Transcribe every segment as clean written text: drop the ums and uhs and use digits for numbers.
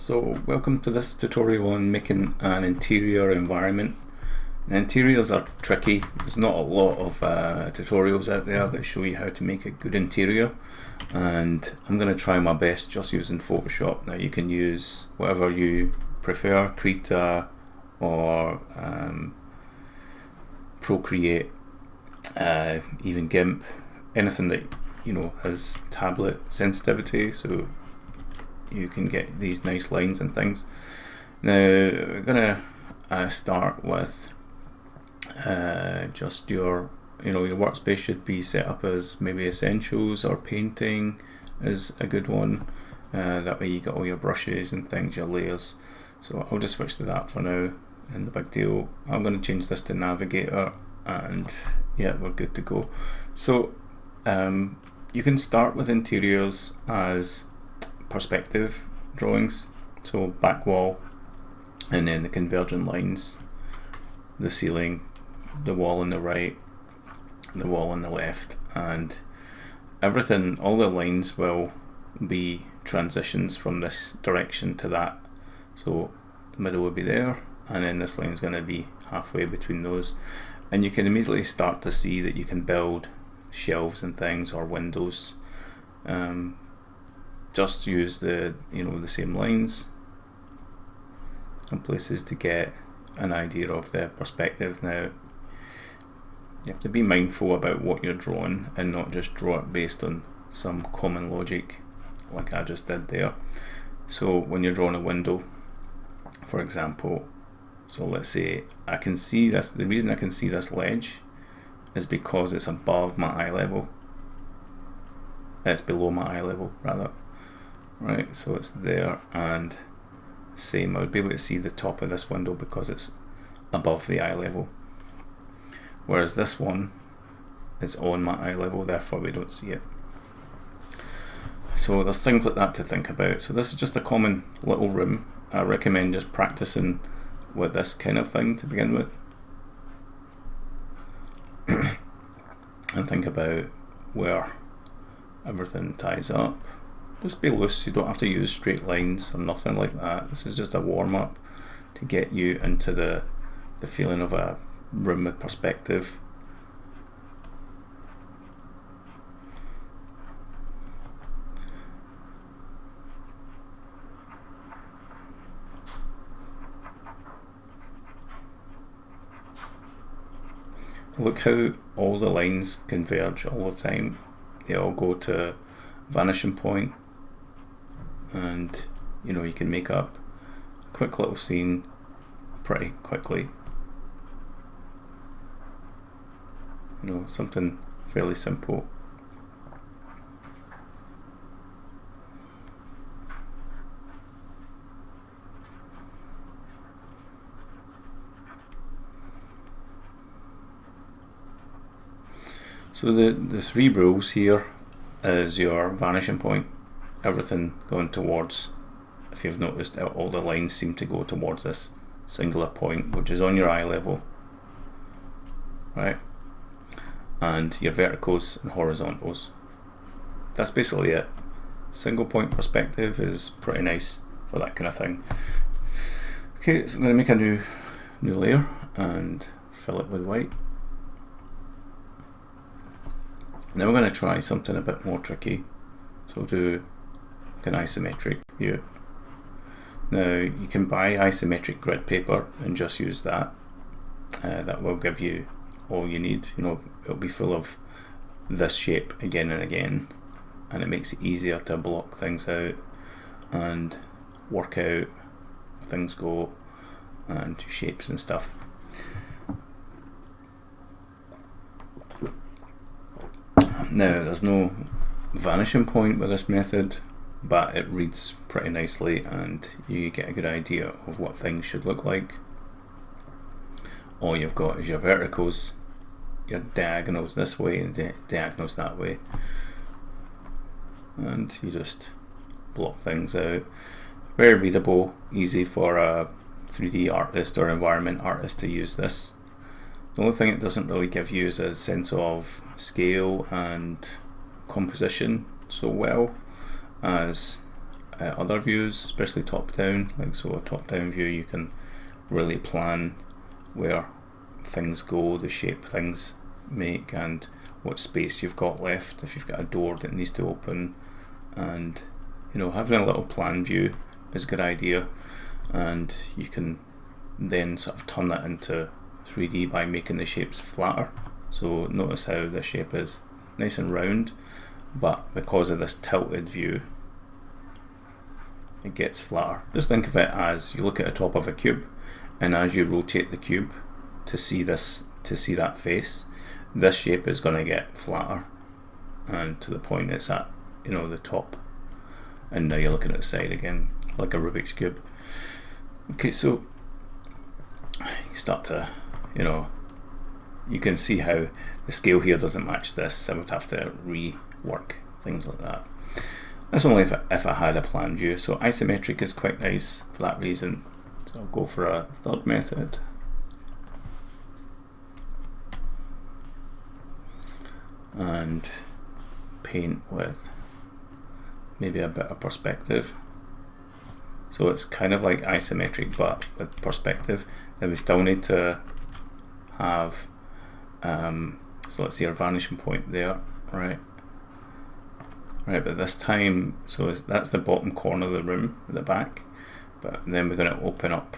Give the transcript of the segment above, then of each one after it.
So welcome to this tutorial on making an interior environment. Now, interiors are tricky. There's not a lot of tutorials out there that show you how to make a good interior, and I'm going to try my best just using Photoshop. Now you can use whatever you prefer, Krita or Procreate, even GIMP, anything that has tablet sensitivity, so you can get these nice lines and things. Now we're gonna start with just your workspace should be set up as maybe essentials, or painting is a good one. That way you get all your brushes and things, your layers. So I'll just switch to that for now, and the big deal, I'm going to change this to navigator, and yeah, we're good to go. So you can start with interiors as perspective drawings, so back wall, and then the convergent lines, the ceiling, the wall on the right, the wall on the left, and everything, all the lines will be transitions from this direction to that. So the middle will be there, and then this line is going to be halfway between those, and you can immediately start to see that you can build shelves and things, or windows. Just use the the same lines and places to get an idea of the perspective. Now you have to be mindful about what you're drawing and not just draw it based on some common logic like I just did there. So when you're drawing a window, for example, so let's say I can see this, the reason I can see this ledge is because it's above my eye level. It's below my eye level rather. Right, so it's there, and same, I would be able to see the top of this window because it's above the eye level, whereas this one is on my eye level, therefore we don't see it. So there's things like that to think about. So this is just a common little room. I recommend just practicing with this kind of thing to begin with and think about where everything ties up. Just be loose, you don't have to use straight lines or nothing like that. This is just a warm-up to get you into the feeling of a room with perspective. Look how all the lines converge all the time. They all go to vanishing point, and you can make up a quick little scene pretty quickly. Something fairly simple. So the three rules here is your vanishing point, everything going towards, if you've noticed, all the lines seem to go towards this singular point which is on your eye level, right? And your verticals and horizontals. That's basically it. Single point perspective is pretty nice for that kind of thing. Okay, so I'm going to make a new layer and fill it with white. Now we're going to try something a bit more tricky. So we'll do an isometric view. Now you can buy isometric grid paper and just use that. That will give you all you need. It'll be full of this shape again and again, and it makes it easier to block things out and work out where things go and shapes and stuff. Now there's no vanishing point with this method, but it reads pretty nicely and you get a good idea of what things should look like. All you've got is your verticals, your diagonals this way and diagonals that way, and you just block things out. Very readable, easy for a 3D artist or environment artist to use this. The only thing it doesn't really give you is a sense of scale and composition so well as other views, especially top down. Like, so a top down view, you can really plan where things go, the shape things make, and what space you've got left if you've got a door that needs to open. And you know, having a little plan view is a good idea, and you can then sort of turn that into 3D by making the shapes flatter. So notice how the shape is nice and round, but because of this tilted view, it gets flatter. Just think of it as you look at the top of a cube, and as you rotate the cube to see that face, this shape is going to get flatter, and to the point it's at, you know, the top. And now you're looking at the side again, like a Rubik's Cube. Okay, so you start to, you know, you can see how the scale here doesn't match this. I would have to rework things like that. That's only if I had a plan view. So isometric is quite nice for that reason. So I'll go for a third method. And paint with maybe a bit of perspective. So it's kind of like isometric but with perspective. Then we still need to have so let's see our vanishing point there, right, but this time, so that's the bottom corner of the room at the back, but then we're going to open up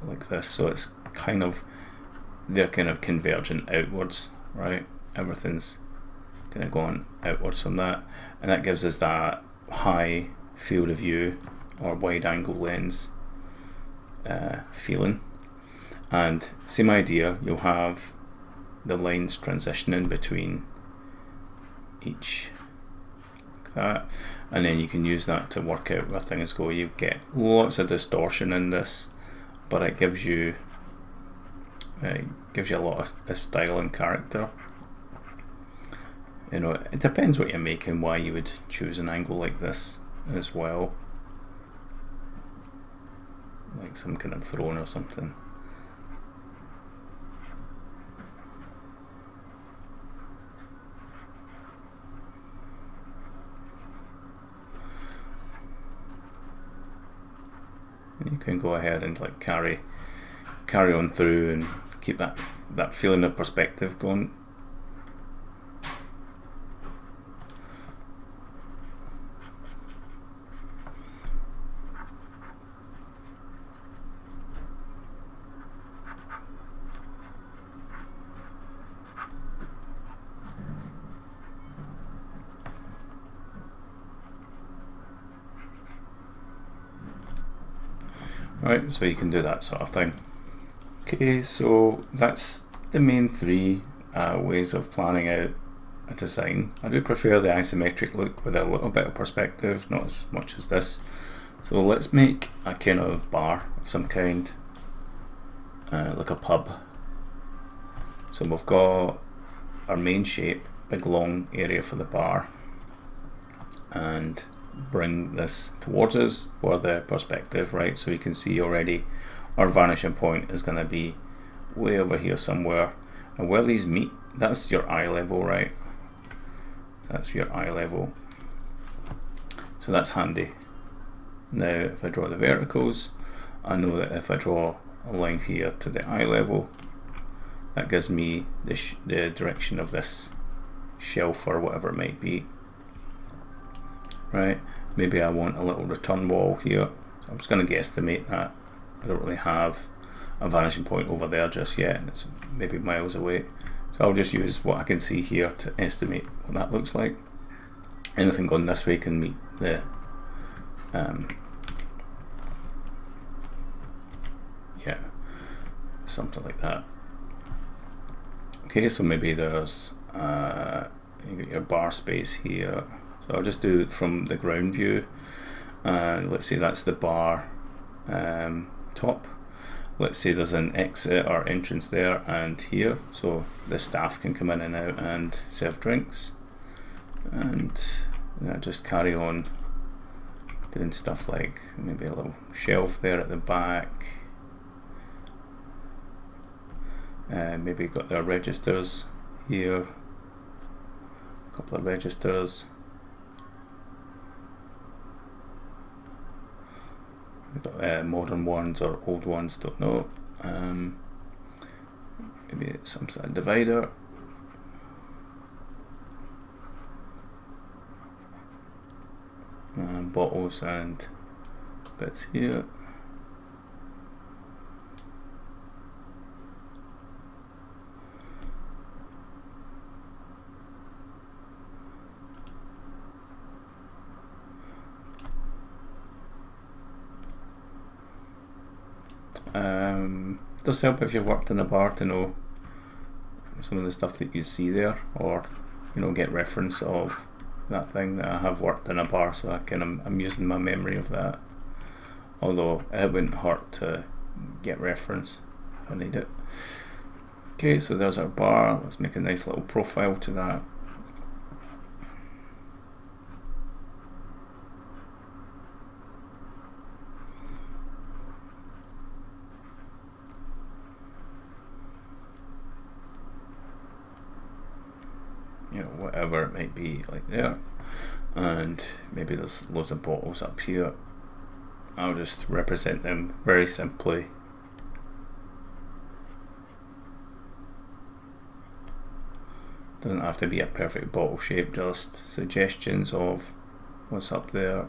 like this, so it's kind of, they're kind of converging outwards, right? Everything's kind of going outwards from that, and that gives us that high field of view or wide angle lens feeling. And same idea, you'll have the lines transitioning between each, like that, and then you can use that to work out where things go. You get lots of distortion in this, but it gives you a lot of style and character. You know, it depends what you're making, why you would choose an angle like this as well, like some kind of throne or something. You can go ahead and like carry on through and keep that feeling of perspective going. Right, so you can do that sort of thing. Okay, so that's the main three ways of planning out a design. I do prefer the isometric look with a little bit of perspective, not as much as this. So let's make a kind of bar of some kind, like a pub. So we've got our main shape, big long area for the bar, and bring this towards us for the perspective, right? So you can see already our vanishing point is going to be way over here somewhere, and where these meet, that's your eye level, right? That's your eye level, so that's handy. Now if I draw the verticals, I know that if I draw a line here to the eye level, that gives me the direction of this shelf or whatever it might be. Right, maybe I want a little return wall here, so I'm just going to guesstimate that. I don't really have a vanishing point over there just yet, and it's maybe miles away, so I'll just use what I can see here to estimate what that looks like. Anything going this way can meet the yeah, something like that. Okay, so maybe there's you got your bar space here. So I'll just do it from the ground view. Let's say that's the bar top. Let's say there's an exit or entrance there and here, so the staff can come in and out and serve drinks. And just carry on doing stuff like maybe a little shelf there at the back. Maybe got their registers here, a couple of registers. We've got modern ones or old ones, don't know. Maybe it's some sort of divider. Bottles and bits here. Does help if you've worked in a bar to know some of the stuff that you see there, or get reference of that thing that I have worked in a bar, so I'm using my memory of that. Although it wouldn't hurt to get reference if I need it. Okay, so there's our bar. Let's make a nice little profile to that. Whatever it might be, like there. And maybe there's loads of bottles up here. I'll just represent them very simply. Doesn't have to be a perfect bottle shape, just suggestions of what's up there.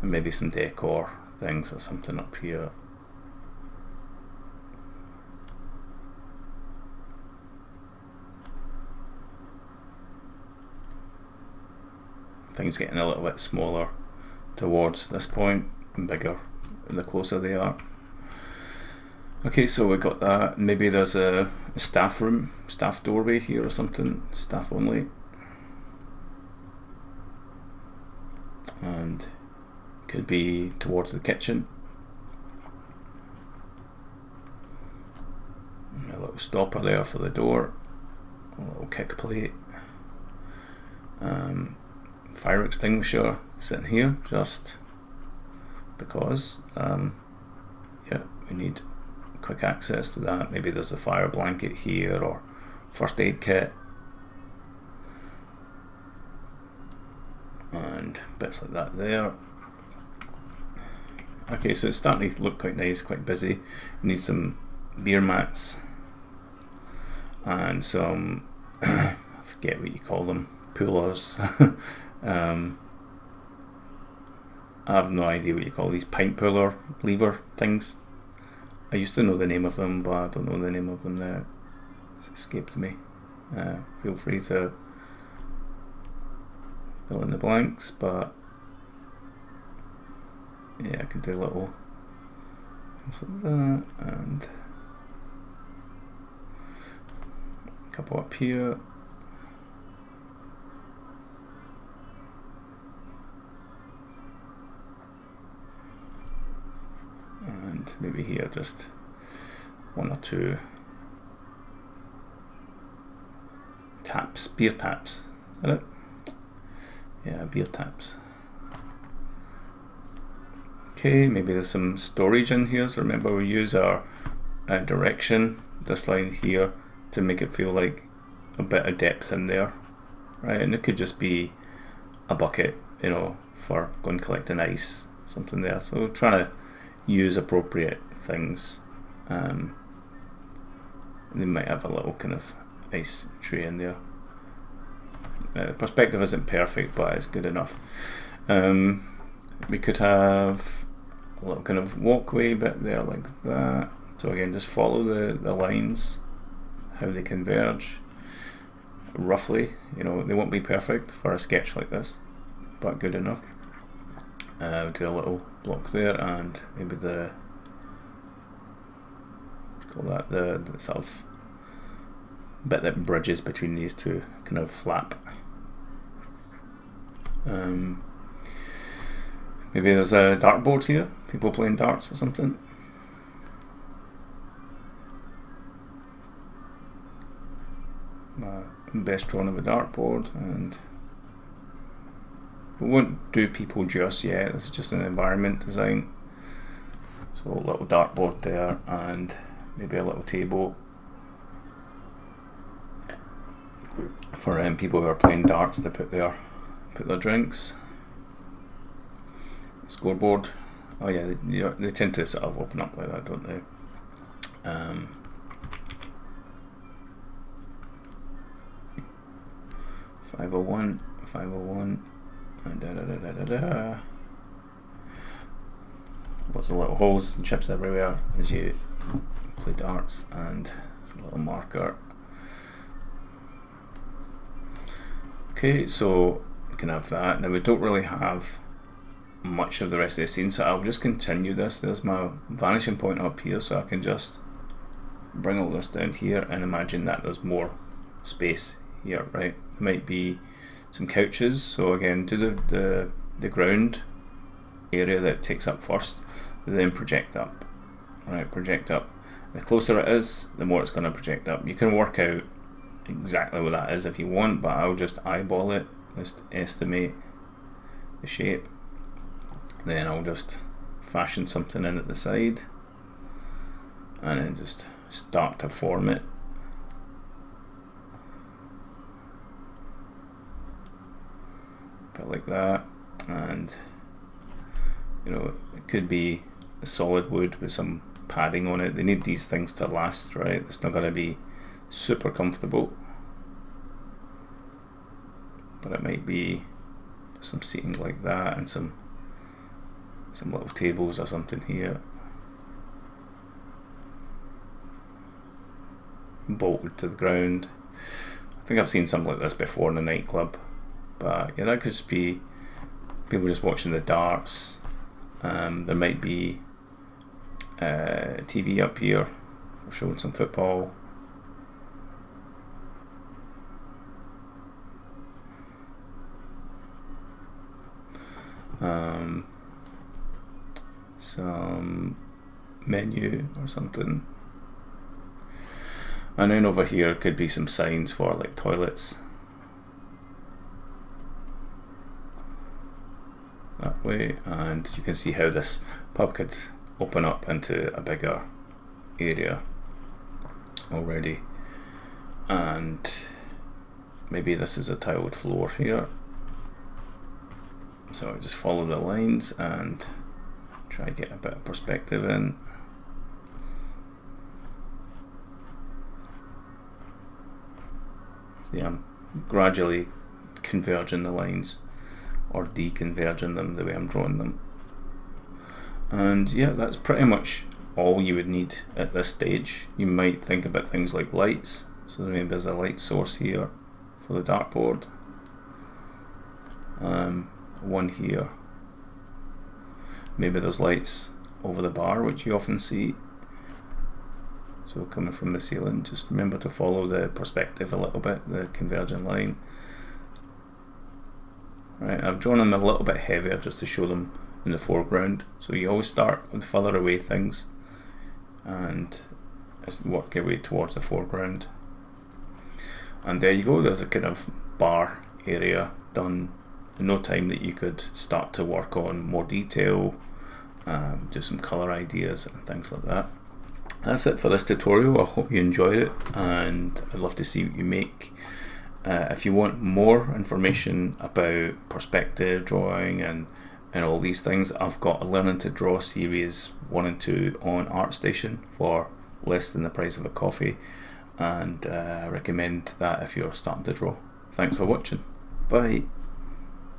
And maybe some decor things or something up here. Things getting a little bit smaller towards this point and bigger the closer they are. Okay, so we got that. Maybe there's a staff room, staff doorway here or something, staff only. And could be towards the kitchen. A little stopper there for the door, a little kick plate, fire extinguisher sitting here just because we need quick access to that. Maybe there's a fire blanket here or first aid kit and bits like that there. Okay, so it's starting to look quite nice, quite busy. We need some beer mats and some I forget what you call them, pullers. I have no idea what you call these, pint puller lever things. I used to know the name of them, but I don't know the name of them now. It's escaped me. Feel free to fill in the blanks, but yeah, I can do a little things like that, and a couple up here. And maybe here just one or two taps, beer taps. Is that it? Yeah, beer taps. Okay, maybe there's some storage in here. So remember, we use our direction, this line here, to make it feel like a bit of depth in there, right? And it could just be a bucket, for going collecting ice, something there. So trying to use appropriate things. They might have a little kind of ice tray in there. The perspective isn't perfect, but it's good enough. We could have a little kind of walkway bit there like that. So again, just follow the lines, how they converge roughly. They won't be perfect for a sketch like this, but good enough. Do a little block there, and maybe let's call that the sort of bit that bridges between these two kind of flap. Maybe there's a dartboard here, people playing darts or something. My best drawing of a dartboard, and we won't do people just yet, this is just an environment design. So a little dartboard there, and maybe a little table. for people who are playing darts to put their drinks. Scoreboard. Oh yeah, they tend to sort of open up like that, don't they? 501, 501, and lots of little holes and chips everywhere as you play darts, and there's a little marker. Okay, so we can have that. Now we don't really have much of the rest of the scene, so I'll just continue this. There's my vanishing point up here, so I can just bring all this down here and imagine that there's more space here, right? There might be some couches, so again, do the ground area that it takes up first, then project up. Right, project up. The closer it is, the more it's going to project up. You can work out exactly what that is if you want, but I'll just eyeball it, just estimate the shape. Then I'll just fashion something in at the side and then just start to form it. Bit like that, and you know, it could be a solid wood with some padding on it. They need these things to last, right? It's not going to be super comfortable, but it might be some seating like that and some little tables or something here, bolted to the ground. I think I've seen something like this before in a nightclub, but yeah, that could just be people just watching the darts. There might be TV up here for showing some football. Some menu or something, and then over here could be some signs for like toilets that way, and you can see how this pub could open up into a bigger area already. And maybe this is a tiled floor here, so I just follow the lines and try to get a bit of perspective in. So yeah, I'm gradually converging the lines or deconverging them the way I'm drawing them. And yeah, that's pretty much all you would need at this stage. You might think about things like lights, so maybe there's a light source here for the dartboard, one here. Maybe there's lights over the bar, which you often see, so coming from the ceiling. Just remember to follow the perspective a little bit, the converging line. Right, I've drawn them a little bit heavier just to show them in the foreground, so you always start with further away things and work your way towards the foreground. And there you go, there's a kind of bar area done in no time that you could start to work on more detail, do some colour ideas and things like that. That's it for this tutorial. I hope you enjoyed it, and I'd love to see what you make. If you want more information about perspective drawing and all these things, I've got a Learning to Draw series 1 and 2 on ArtStation for less than the price of a coffee, and I recommend that if you're starting to draw. Thanks for watching. Bye.